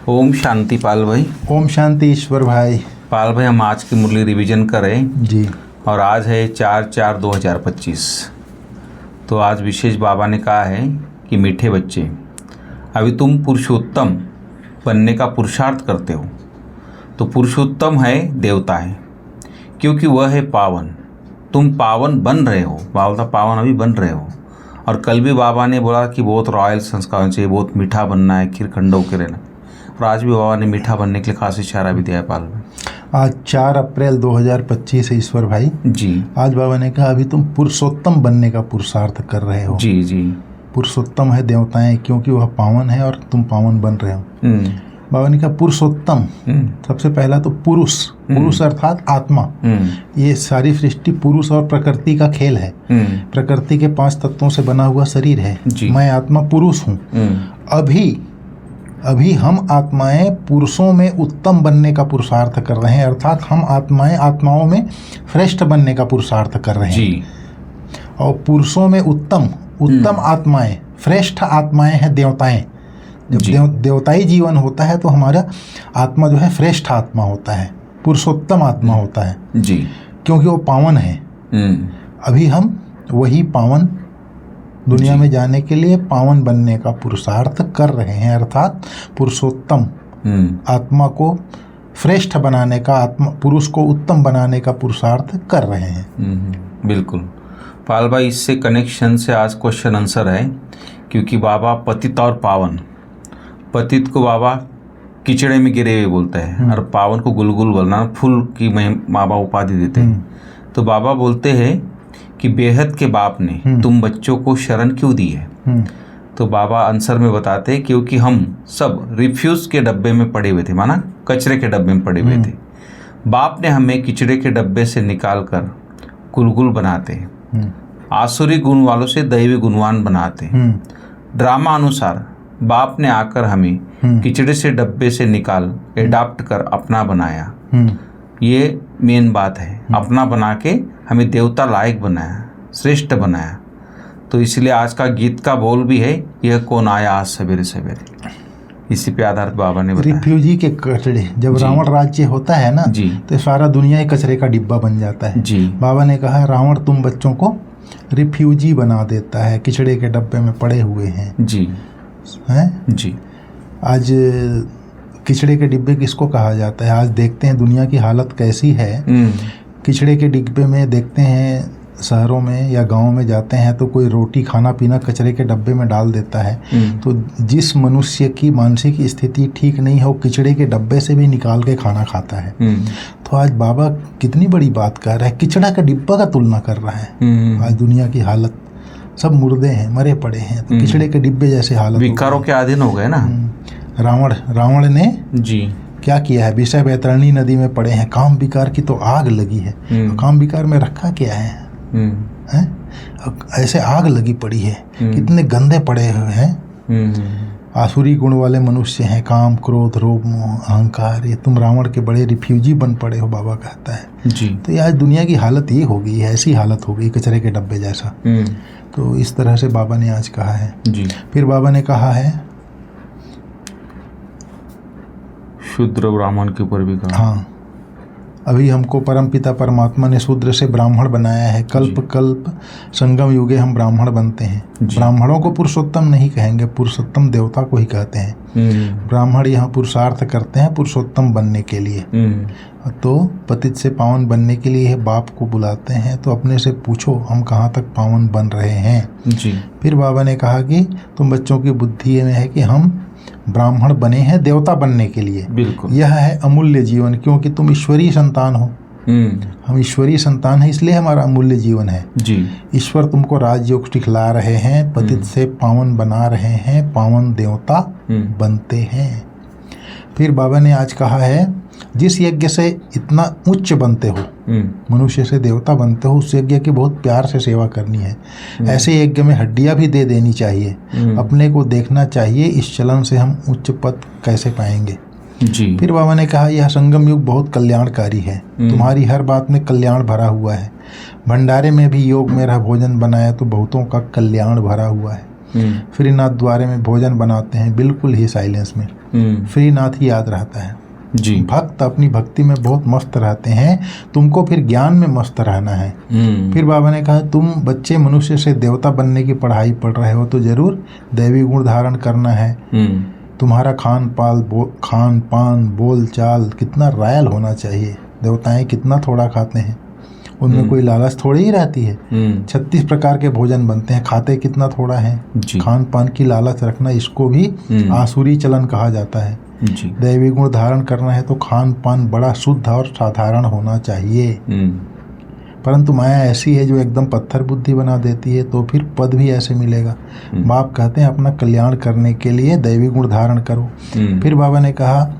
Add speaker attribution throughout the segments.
Speaker 1: ओम शांति पाल भाई।
Speaker 2: ओम शांति ईश्वर भाई।
Speaker 1: पाल भाई, हम आज की मुरली रिवीजन करें
Speaker 2: जी।
Speaker 1: और आज है 4/4/2025। तो आज विशेष बाबा ने कहा है कि मीठे बच्चे, अभी तुम पुरुषोत्तम बनने का पुरुषार्थ करते हो। तो पुरुषोत्तम है देवता है, क्योंकि वह है पावन। तुम पावन बन रहे हो, बाबा था पावन अभी बन रहे हो। और कल भी बाबा ने बोला कि बहुत रॉयल संस्कार होना चाहिए, बहुत मीठा बनना है, खीर खंडो के रहना। और आज भी बाबा ने मीठा बनने के लिए खास इशारा भी दिया है पाल में।
Speaker 2: आज 4 अप्रैल 2025 है ईश्वर भाई
Speaker 1: जी।
Speaker 2: आज बाबा ने कहा अभी तुम पुरुषोत्तम बनने का पुरुषार्थ कर रहे हो।
Speaker 1: जी जी।
Speaker 2: पुरुषोत्तम है देवताएं, क्योंकि वह पावन है और तुम पावन बन रहे हो। बाबा ने कहा पुरुषोत्तम, सबसे पहला तो पुरुष अर्थात आत्मा। ये सारी सृष्टि पुरुष और प्रकृति का खेल है। प्रकृति के 5 तत्वों से बना हुआ शरीर है। मैं आत्मा पुरुष हूँ। अभी हम आत्माएं पुरुषों में उत्तम बनने का पुरुषार्थ कर रहे हैं, अर्थात हम आत्माओं में श्रेष्ठ बनने का पुरुषार्थ कर रहे हैं। और पुरुषों में उत्तम आत्माएं, श्रेष्ठ आत्माएं हैं देवताएं। जब देवताई जीवन होता है तो हमारा आत्मा जो है श्रेष्ठ आत्मा होता है, पुरुषोत्तम आत्मा होता है जी, क्योंकि वो पावन है। अभी हम वही पावन दुनिया में जाने के लिए पावन बनने का पुरुषार्थ कर रहे हैं, अर्थात पुरुषोत्तम आत्मा को श्रेष्ठ बनाने का, आत्मा पुरुष को उत्तम बनाने का पुरुषार्थ कर रहे हैं।
Speaker 1: बिल्कुल पाल भाई, इससे कनेक्शन से आज क्वेश्चन आंसर है। क्योंकि बाबा पतित और पावन, पतित को बाबा कीचड़े में गिरे हुए बोलते हैं और पावन को गुलगुल बोलना, फूल की माँ बाप उपाधि देते हैं। तो बाबा बोलते हैं कि बेहद के बाप ने तुम बच्चों को शरण क्यों दी है। तो बाबा आंसर में बताते हैं क्योंकि हम सब रिफ्यूज के डब्बे में पड़े हुए थे, माना कचरे के डब्बे में पड़े हुए थे। बाप ने हमें किचड़े के डब्बे से निकाल कर गुलगुल बनाते, आसुरी गुण वालों से दैवी गुणवान बनाते। ड्रामा अनुसार बाप ने आकर हमें किचड़े से डब्बे से निकाल एडाप्ट कर अपना बनाया। ये मेन बात है, अपना बना के हमें देवता लायक बनाया, श्रेष्ठ बनाया। तो इसलिए आज का गीत का बोल भी है, यह कौन आया आज सवेरे सवेरे। इसी पे आधारित बाबा ने बताया।
Speaker 2: रिफ्यूजी के कचड़े, जब रावण राज्य होता है ना जी, तो सारा दुनिया ही कचरे का डिब्बा बन जाता है जी। बाबा ने कहा रावण तुम बच्चों को रिफ्यूजी बना देता है, किचड़े के डब्बे में पड़े हुए हैं जी, हैं जी। आज किचड़े के डिब्बे किसको कहा जाता है? आज देखते हैं दुनिया की हालत कैसी है। किचड़े के डिब्बे में देखते हैं, शहरों में या गांव में जाते हैं तो कोई रोटी खाना पीना कचरे के डब्बे में डाल देता है। तो जिस मनुष्य की मानसिक स्थिति ठीक नहीं है वो किचड़े के डब्बे से भी निकाल के खाना खाता है। तो आज बाबा कितनी बड़ी बात कर रहा है, किचड़ा का डिब्बा का तुलना कर रहा है। आज दुनिया की हालत, सब मुर्दे हैं, मरे पड़े हैं, तो किचड़े के डिब्बे जैसे हालत,
Speaker 1: विकारों के अधीन हो गए ना।
Speaker 2: रावण ने जी क्या किया है, विषय बैतरणी नदी में पड़े हैं, काम विकार की तो आग लगी है। काम विकार में रखा क्या है? ऐसे आग लगी पड़ी है, कितने गंदे पड़े हुए हैं। आसुरी गुण वाले मनुष्य हैं, काम क्रोध रोग मोह अहंकार, ये तुम रावण के बड़े रिफ्यूजी बन पड़े हो, बाबा कहता है जी। तो ये आज दुनिया की हालत ये हो गई है, ऐसी हालत हो गई कचरे के डब्बे जैसा। तो इस तरह से बाबा ने आज कहा है जी। फिर बाबा ने कहा है
Speaker 1: शूद्र ब्राह्मण के ऊपर भी कहा।
Speaker 2: हाँ, अभी हमको परमपिता परमात्मा ने शूद्र से ब्राह्मण बनाया है। कल्प कल्प संगम युगे हम ब्राह्मण बनते हैं। ब्राह्मणों को पुरुषोत्तम नहीं कहेंगे, पुरुषोत्तम देवता को ही कहते हैं। ब्राह्मण यहाँ पुरुषार्थ करते हैं पुरुषोत्तम बनने के लिए। तो पतित से पावन बनने के लिए बाप को बुलाते हैं। तो अपने से पूछो हम कहाँ तक पावन बन रहे हैं जी। फिर बाबा ने कहा कि तुम बच्चों की बुद्धि में है कि हम ब्राह्मण बने हैं देवता बनने के लिए। बिल्कुल, यह है अमूल्य जीवन, क्योंकि तुम ईश्वरीय संतान हो। हम ईश्वरीय संतान हैं, इसलिए हमारा अमूल्य जीवन है जी। ईश्वर तुमको राजयोग सिखला रहे हैं, पतित से पावन बना रहे हैं, पावन देवता बनते हैं। फिर बाबा ने आज कहा है जिस यज्ञ से इतना उच्च बनते हो, मनुष्य से देवता बनते हो, उस यज्ञ की बहुत प्यार से सेवा करनी है। ऐसे यज्ञ में हड्डियां भी दे देनी चाहिए। अपने को देखना चाहिए इस चलन से हम उच्च पद कैसे पाएंगे जी। फिर बाबा ने कहा यह संगम युग बहुत कल्याणकारी है, तुम्हारी हर बात में कल्याण भरा हुआ है। भंडारे में भी योग मेरा भोजन बनाया तो बहुतों का कल्याण भरा हुआ है। फिर नाथ द्वारे में भोजन बनाते हैं बिल्कुल ही साइलेंस में। फ्रीनाथ ही याद रहता है।
Speaker 1: जी।
Speaker 2: भक्त अपनी भक्ति में बहुत मस्त रहते हैं, तुमको फिर ज्ञान में मस्त रहना है। फिर बाबा ने कहा तुम बच्चे मनुष्य से देवता बनने की पढ़ाई पढ़ रहे हो तो जरूर दैवी गुण धारण करना है। तुम्हारा खान पान बोल चाल कितना रॉयल होना चाहिए। देवताएं कितना थोड़ा खाते हैं, उनमें कोई लालच थोड़ी ही रहती है। 36 प्रकार के भोजन बनते हैं, खाते कितना थोड़ा है। खान पान की लालच रखना, इसको भी आसुरी चलन कहा जाता है। दैवी गुण धारण करना है तो खान पान बड़ा शुद्ध और साधारण होना चाहिए। परंतु माया ऐसी है जो एकदम पत्थर बुद्धि बना देती है, तो फिर पद भी ऐसे मिलेगा। बाप कहते हैं अपना कल्याण करने के लिए दैवी गुण धारण करो। फिर बाबा ने कहा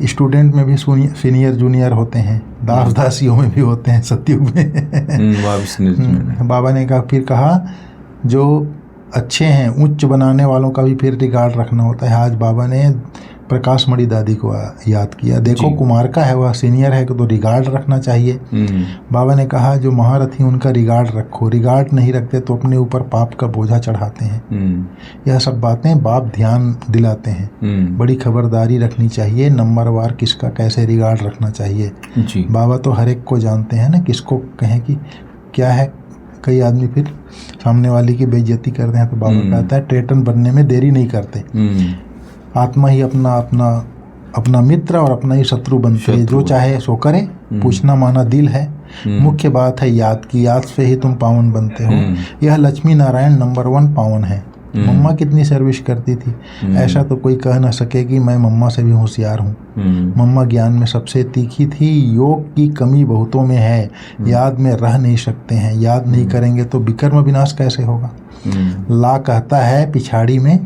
Speaker 2: स्टूडेंट में भी सीनियर जूनियर होते हैं, दास दासियों में भी होते हैं सतयुग में। बाबा ने कहा फिर कहा जो अच्छे हैं उच्च बनाने वालों का भी फिर रिगार्ड रखना होता है। आज बाबा ने प्रकाश मणि दादी को याद किया। देखो कुमार का है, वह सीनियर है तो रिगार्ड रखना चाहिए। बाबा ने कहा जो महारथी उनका रिगार्ड रखो, रिगार्ड नहीं रखते तो अपने ऊपर पाप का बोझा चढ़ाते हैं। यह सब बातें बाप ध्यान दिलाते हैं। बड़ी खबरदारी रखनी चाहिए, नंबरवार किसका कैसे रिगार्ड रखना चाहिए। बाबा तो हर एक को जानते हैं ना, किसको कहें कि क्या है। कई आदमी फिर सामने वाले की बेइज्जती करते हैं, तो बाबा कहता है ट्रेटन बनने में देरी नहीं करते। आत्मा ही अपना मित्र और अपना ही शत्रु बनती है। जो चाहे सो करे, पूछना माना दिल है। मुख्य बात है याद की, याद से ही तुम पावन बनते हो। यह लक्ष्मी नारायण नंबर 1 पावन है। मम्मा कितनी सर्विस करती थी, ऐसा तो कोई कह ना सके कि मैं मम्मा से भी होशियार हूँ। मम्मा ज्ञान में सबसे तीखी थी। योग की कमी बहुतों में है, याद में रह नहीं सकते हैं। याद नहीं करेंगे तो विकर्म विनाश कैसे होगा। ला कहता है पिछाड़ी में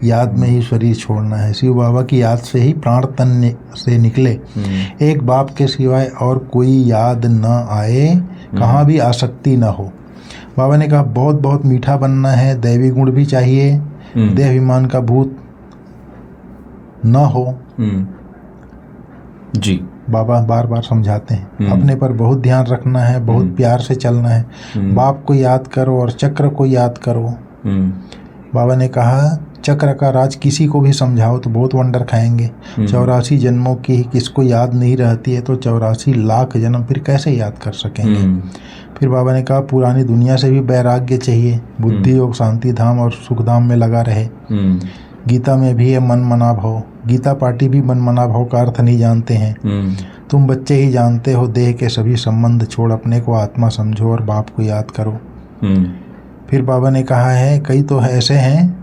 Speaker 2: याद में ही शरीर छोड़ना है। शिव बाबा की याद से ही प्राण तन से निकले। एक बाप के सिवाय और कोई याद न आए, कहाँ भी आसक्ति न हो। बाबा ने कहा बहुत बहुत मीठा बनना है, दैवी गुण भी चाहिए, देह अभिमान का भूत न हो।
Speaker 1: जी।
Speaker 2: बाबा बार बार समझाते हैं अपने पर बहुत ध्यान रखना है, बहुत प्यार से चलना है। बाप को याद करो और चक्र को याद करो। बाबा ने कहा चक्र का राज किसी को भी समझाओ तो बहुत वंडर खाएंगे। 84 जन्मों की ही किसको याद नहीं रहती है तो 84 लाख जन्म फिर कैसे याद कर सकेंगे। फिर बाबा ने कहा पुरानी दुनिया से भी वैराग्य चाहिए। बुद्धि योग शांति धाम और सुख धाम में लगा रहे। गीता में भी है मन मना भाव। गीता पार्टी भी मन मना भाव का अर्थ नहीं जानते हैं। तुम बच्चे ही जानते हो, देह के सभी संबंध छोड़ अपने को आत्मा समझो और बाप को याद करो। फिर बाबा ने कहा है कई तो ऐसे हैं।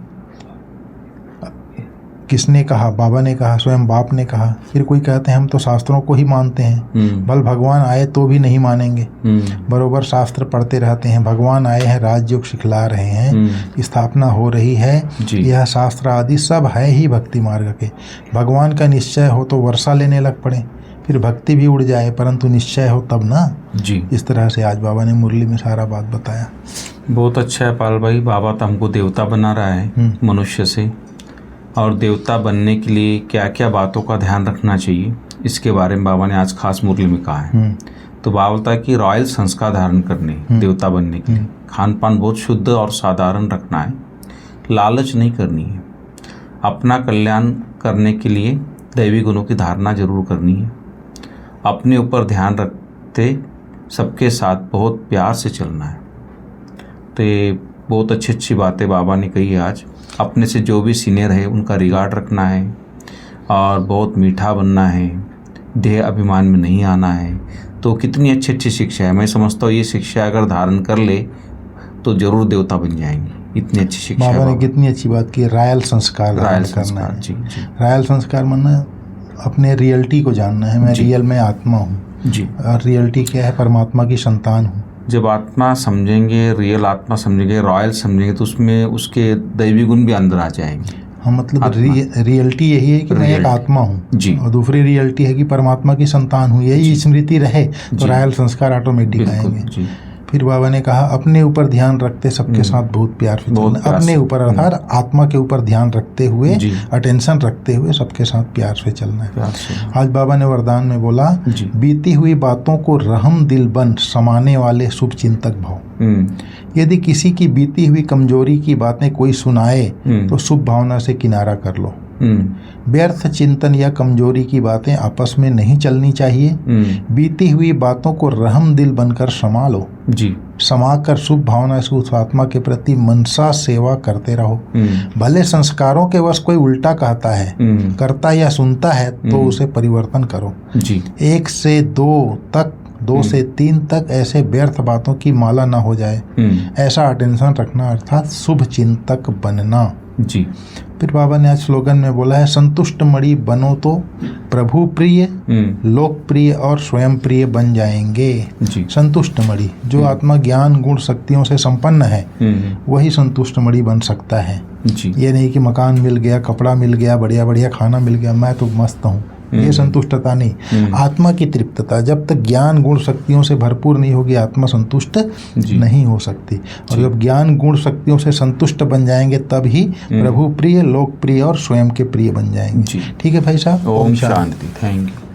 Speaker 2: किसने कहा? बाबा ने कहा, स्वयं बाप ने कहा। फिर कोई कहते हैं हम तो शास्त्रों को ही मानते हैं, बल भगवान आए तो भी नहीं मानेंगे। बरोबर शास्त्र पढ़ते रहते हैं। भगवान आए हैं, राजयोग सिखला रहे हैं, स्थापना हो रही है। यह शास्त्र आदि सब है ही भक्ति मार्ग के। भगवान का निश्चय हो तो वर्षा लेने लग पड़े, फिर भक्ति भी उड़ जाए, परंतु निश्चय हो तब ना।
Speaker 1: जी।
Speaker 2: इस तरह से आज बाबा ने मुरली में सारा बात बताया।
Speaker 1: बहुत अच्छा है पाल भाई। बाबा तो हमको देवता बना रहा है मनुष्य से, और देवता बनने के लिए क्या क्या बातों का ध्यान रखना चाहिए इसके बारे में बाबा ने आज खास मुरली में कहा है। तो बाबा बोलता है कि रॉयल संस्कार धारण करने देवता बनने के लिए खान पान बहुत शुद्ध और साधारण रखना है, लालच नहीं करनी है, अपना कल्याण करने के लिए दैवी गुणों की धारणा जरूर करनी है, अपने ऊपर ध्यान रखते सबके साथ बहुत प्यार से चलना है। तो ये बहुत अच्छी अच्छी बातें बाबा ने कही है आज। अपने से जो भी सीनियर है उनका रिगार्ड रखना है और बहुत मीठा बनना है, देह अभिमान में नहीं आना है। तो कितनी अच्छी अच्छी शिक्षा है। मैं समझता हूँ ये शिक्षा अगर धारण कर ले तो जरूर देवता बन जाएंगे। इतनी अच्छी शिक्षा
Speaker 2: बाबा ने कितनी अच्छी बात की। रॉयल संस्कार करना है।
Speaker 1: जी जी।
Speaker 2: रॉयल संस्कार माना अपने रियलिटी को जानना है। मैं रियल में आत्मा हूँ
Speaker 1: जी,
Speaker 2: और रियलिटी क्या है, परमात्मा की संतान हूँ।
Speaker 1: जब आत्मा समझेंगे, रियल आत्मा समझेंगे, रॉयल समझेंगे, तो उसमें उसके दैवी गुण भी अंदर आ जाएंगे।
Speaker 2: हाँ, मतलब रियलिटी यही है कि मैं एक आत्मा हूँ जी, और दूसरी रियलिटी है कि परमात्मा की संतान हूँ। यही स्मृति रहे तो रॉयल संस्कार ऑटोमेटिक आएंगे। फिर बाबा ने कहा अपने ऊपर ध्यान रखते सबके साथ बहुत प्यार से चलना। अपने ऊपर अर्थात आत्मा के ऊपर ध्यान रखते हुए, अटेंशन रखते हुए सबके साथ प्यार से चलना है। आज बाबा ने वरदान में बोला बीती हुई बातों को रहम दिल बन समाने वाले शुभ चिंतक भाव। यदि किसी की बीती हुई कमजोरी की बातें कोई सुनाए तो शुभ भावना से किनारा कर लो। व्यर्थ चिंतन या कमजोरी की बातें आपस में नहीं चलनी चाहिए। बीती हुई बातों को रहम दिल बनकर संभालो,
Speaker 1: जी।
Speaker 2: समाकर शुभ भावना से उस आत्मा के प्रति मनसा सेवा करते रहो। भले संस्कारों के वश कोई उल्टा कहता है, करता या सुनता है तो उसे परिवर्तन करो।
Speaker 1: जी।
Speaker 2: 1 से 2 तक, 2 से 3 तक ऐसे व्यर्थ बातों की माला ना हो जाए, ऐसा अटेंशन रखना, अर्थात शुभ चिंतक बनना।
Speaker 1: जी।
Speaker 2: फिर बाबा ने आज स्लोगन में बोला है, संतुष्ट मणि बनो तो प्रभु प्रिय, लोकप्रिय और स्वयं प्रिय बन जाएंगे।
Speaker 1: जी।
Speaker 2: संतुष्ट मणि, जो आत्मा ज्ञान गुण शक्तियों से संपन्न है वही संतुष्ट मणि बन सकता है।
Speaker 1: जी।
Speaker 2: ये नहीं कि मकान मिल गया, कपड़ा मिल गया, बढ़िया बढ़िया खाना मिल गया, मैं तो मस्त हूँ, ये संतुष्टता नहीं। आत्मा की तृप्तता, जब तक ज्ञान गुण शक्तियों से भरपूर नहीं होगी आत्मा संतुष्ट नहीं हो सकती। और जब ज्ञान गुण शक्तियों से संतुष्ट बन जाएंगे तब ही प्रभु प्रिय, लोकप्रिय और स्वयं के प्रिय बन जाएंगे। ठीक है भाई साहब,
Speaker 1: ओम शांति। Thank you.